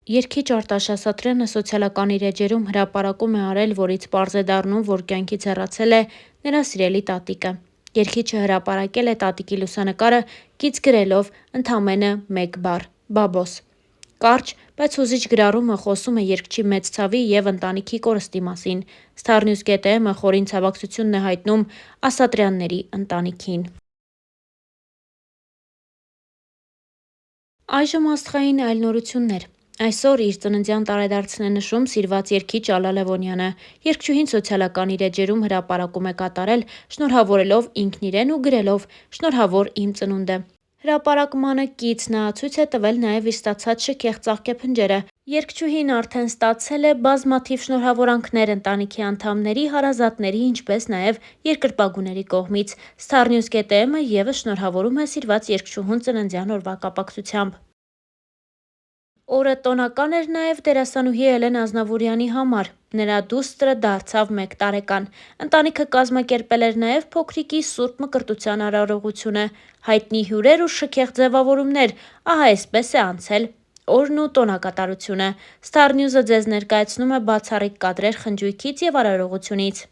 Երգիչ Արտաշ Ասատրյանը սոցիալական իր էջերում հրապարակում է արել, որից պարզ է դառնում, որ կյանքից հեռացել է նրա սիրելի տատիկը։ Երգիչը հրապարակել է տատիկի լուսանկարը, կից գրելով ընդամենը մեկ բառ՝ «Բաբոս»։ Կարճ, բայց հուզիչ գրառումը խոսում է երգչի մեծ ցավի և ընտանիքի կորստի մասին։ Starnews.am-ը խորին ցավակցությունն է հայտնում Ասատրյանների ընտանիքին։ Այժմ աստղային այլ նորություններ։ Այսօր իր ծննդյան տարեդարձն է նշում սիրված երգիչ Ալա Լևոնյանը։ Երգչուհին սոցիալական իր էջերում հրապարակում է կատարել, շնորհավորելով ինքն իրեն ու գրելով «Շնորհավոր իմ ծնունդը»։ Հրապարակմանը կից նա ցույց է տվել նաև իր ստացած շքեղ ծաղկեփնջերը։ Երգչուհին արդեն ստացել է բազմաթիվ շնորհավորանքներ ընտանիքի անդամների, հարազատների, ինչպես նաև երկրպագուների կողմից։ Starnews.am-ը ևս շնորհավորում է սիրված երգչուհուն ծննդյան օրվա կապակցությամբ։ Օրը տոնական էր նաև դերասանուհի Էլեն Ազնավուրյանի համար։ Նրա դուստրը դարձավ 1 տարեկան։ Ընտանիքը կազմակերպել էր նաև փոքրիկի Սուրբ Մկրտության արարողությունը։ Հայտնի հյուրեր ու շքեղ ձևավորումներ։ Ահա այսպես է անցել օրն ու տոնակատարությունը։ Starnews-ը ձեզ ներկայացնում է բացառիկ կադրեր խնջույքից և արարողությունից։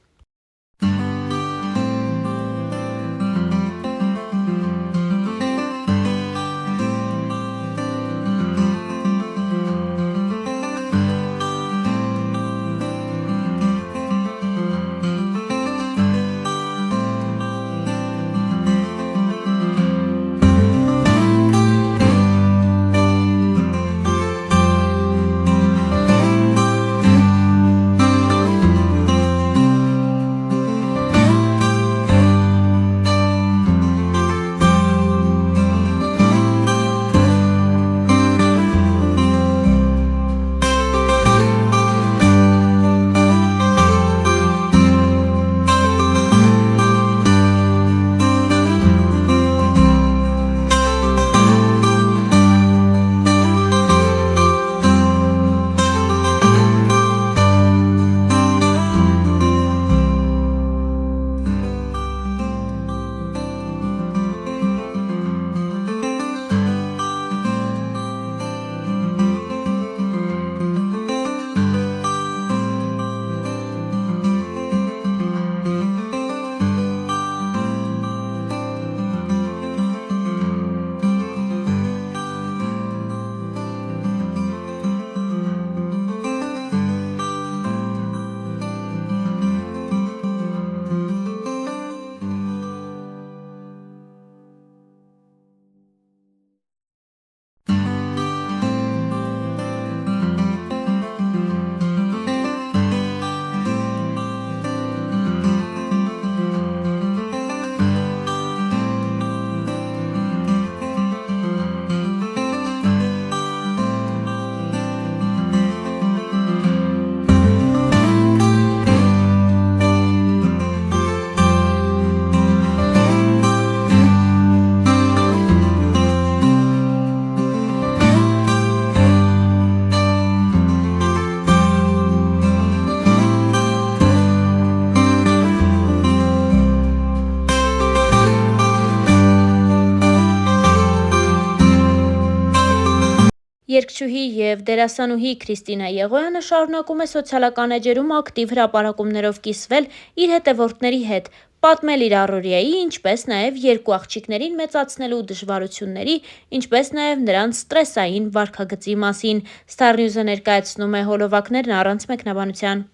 Երգչուհի և դերասանուհի Քրիստինա Եղոյանը շարունակում է սոցիալական էջերում ակտիվ հրապարակումներով կիսվել իր հետևորդների հետ, պատմել իր առօրյայի, ինչպես նաև 2 աղջիկներին մեծացնելու դժվարությունների, ինչպես նաև նրանց ստրեսային վարքագծի մասին։ Starnews-ը ներկայացնում է հոլովակներն առանց մեկնաբանության։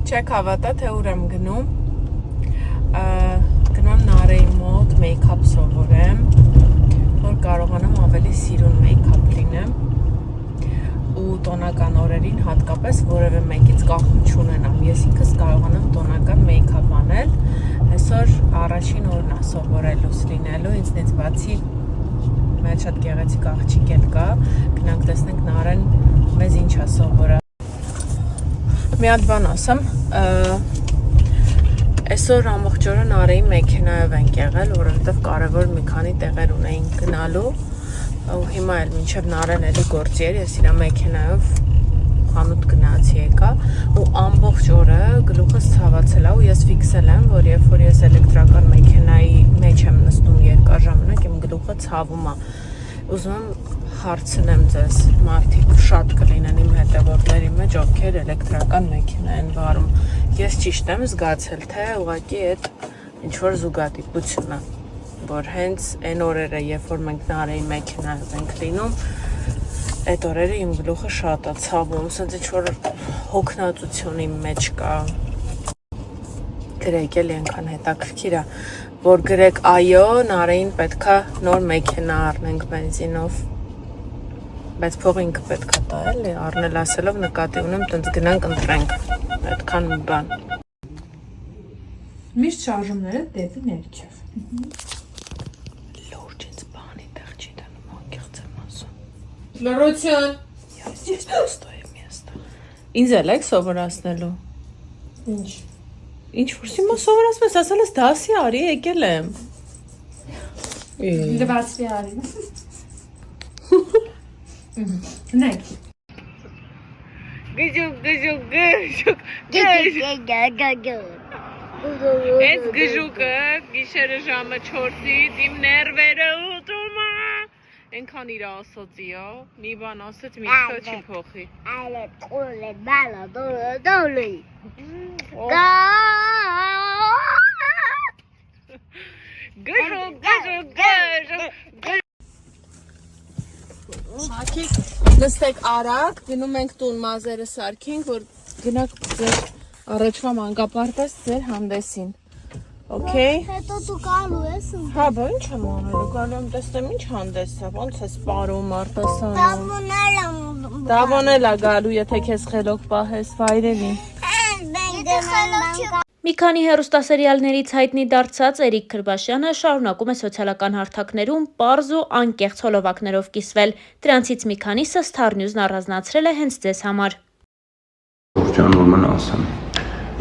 Չեք հավատա, թե ուր եմ գնում։ Գնում Նարեի մոտ մեյքափ սովորեմ, որ կարողանամ ավելի սիրուն մեյքափ լինեմ ու տոնական օրերին հատկապես որևէ մեկից կախում չունենամ։ Ես ինքս կարողանամ տոնական մեյքափ անել։ Այսօր առաջին օրն է սովորելուց լինելու, ինձնից բացի մեր շատ գեղեցիկ աղջիկ էլ կա, գնանք տեսնենք Նարեն մեզ ինչ է սովորել։ Մի հատ բան ասեմ, այսօր ամբողջ օրը Նարեի մեքենայով ենք եղել, որովհետև կարևոր մի քանի տեղեր ունեինք գնալու, ու հիմա էլ մինչև Նարեն էլի գործի էր, ես իրա մեքենայով խանութ գնացի եկա, ու ամբողջ օրը գլուխս ցավացել է, ու ես ֆիքսել եմ, որ երբ որ ես էլեկտրական մեքենայի մեջ եմ նստում երկար ժամանակ, իմ գլուխը ցավում է։ ուզում եմ հարցնեմ ձեզ, մարդիկ շատ կլինեն իմ հետևորդների մեջ, ովքեր էլեկտրական մեքենա են վարում։ Ես ճիշտ եմ զգացել, թե ուղղակի այդ ինչ-որ զուգադիպությունը, որ հենց այն օրերը, երբ որ մենք նարեի մեքենայով ենք լինում, այդ օրերը իմ գլուխը շատ է ցավում, ասենց ինչ-որ հոգնածություն իմ մեջ կա։ Գրեք էլի այնքան հետաքրքիր է, որ գրեք այո, նարեին պետքա նոր մեքենա առնենք բենզինով, բայց փողը ինքը պետքա տա էլի, առնել ասելով նկատի ունեմ, տենց գնանք ընտրենք, այդքան մի բան։ Միշտ շարժումները դեպի ներքև։ Լուրջ ինձ բանի տեղ չի դնում, անկեղծ եմ ասում։ Լրություն։ Ես պոստոյ եմ եստա։ Ինձ էլ եք սովորացնելու։ Ինչ։ Ինչ որ հիմա սովորացնում ես, ասել ես դասի արի, եկել եմ։ Լվացվի արի։ Նայք։ Գժուկ, Այս գժուկը գիշերը ժամը 4-ից իմ ներվերը ուտում է։ Ենքան իր ասոցի, մի բան ասեց, միտքը չի փոխի։ Ale tole bala dole. Գժուկ։ Հակիկ, նստեք արագ, գնում ենք տուն մազերը սարքենք, որ գնաք ձեր առաջվա մանկապարտեզ ձեր հանդեսին, օքեյ։ Հետո դու գալու ես։ Հա, բա ինչ եմ անելու, գալու եմ տեսնեմ ինչ հանդես է, ոնց է սպարում արտասանում։ Դավոնել է գալու, եթե քեզ խելոք պահես, վայրենին։ Մի քանի հեռուստասերիալներից հայտնի դարձած Էրիկ Քրբաշյանը շարունակում է սոցիալական հարթակներում պարզ ու անկեղծ հոլովակներով կիսվել։ Դրանցից մի քանիսը Star News-ն առանձնացրել է հենց ձեզ համար։ Ուրեմն ասեմ,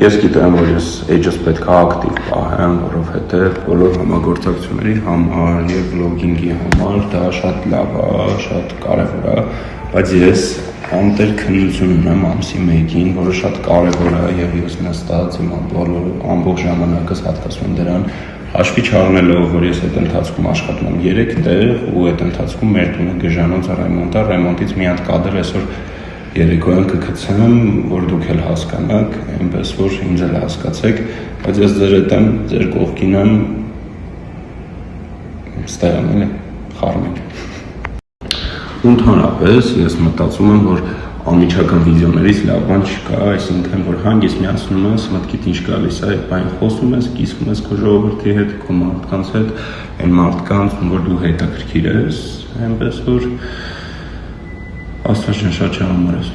ես գիտեմ, որ ես էջս պետք է ակտիվ պահեմ, որովհետև բոլոր համագործակցությունների համար եւ վլոգինգի համար դա շատ լավ է, շատ կարեւոր է, բայց ես անտեր քննություն ունեմ ամսի 1-ին, որը շատ կարևոր է եւ ես նստած իմ ամբողջ ժամանակս հատկացնում դրան, հաշվի չառնելով, որ ես այդ ընթացքում աշխատում եմ 3 տեղ ու այդ ընթացքում մեր տունը գժանոց ռեմոնտ է, ռեմոնտից մի հատ կադր այսօր երեկոյան կգցեմ, որ դուք էլ հասկանաք, այնպես որ ինձ էլ հասկացեք, բայց ես ձեր հետ եմ, ձեր կողքին եմ, ստեղ եմ էլի, խառնում ենք։ Ընդհանրապես ես մտածում եմ, որ անմիջական վիդեոներից լավ բան չկա, այսինքն որ հանգիստ միացնում ես, մտքիդ ինչ գալիս է, այդ բանը խոսում ես, կիսվում ես քո ժողովրդի հետ, քո մարդկանց հետ, այն մարդկանց, որ դու հետաքրքիր ես, այնպես որ Աստված շատ չհամարես։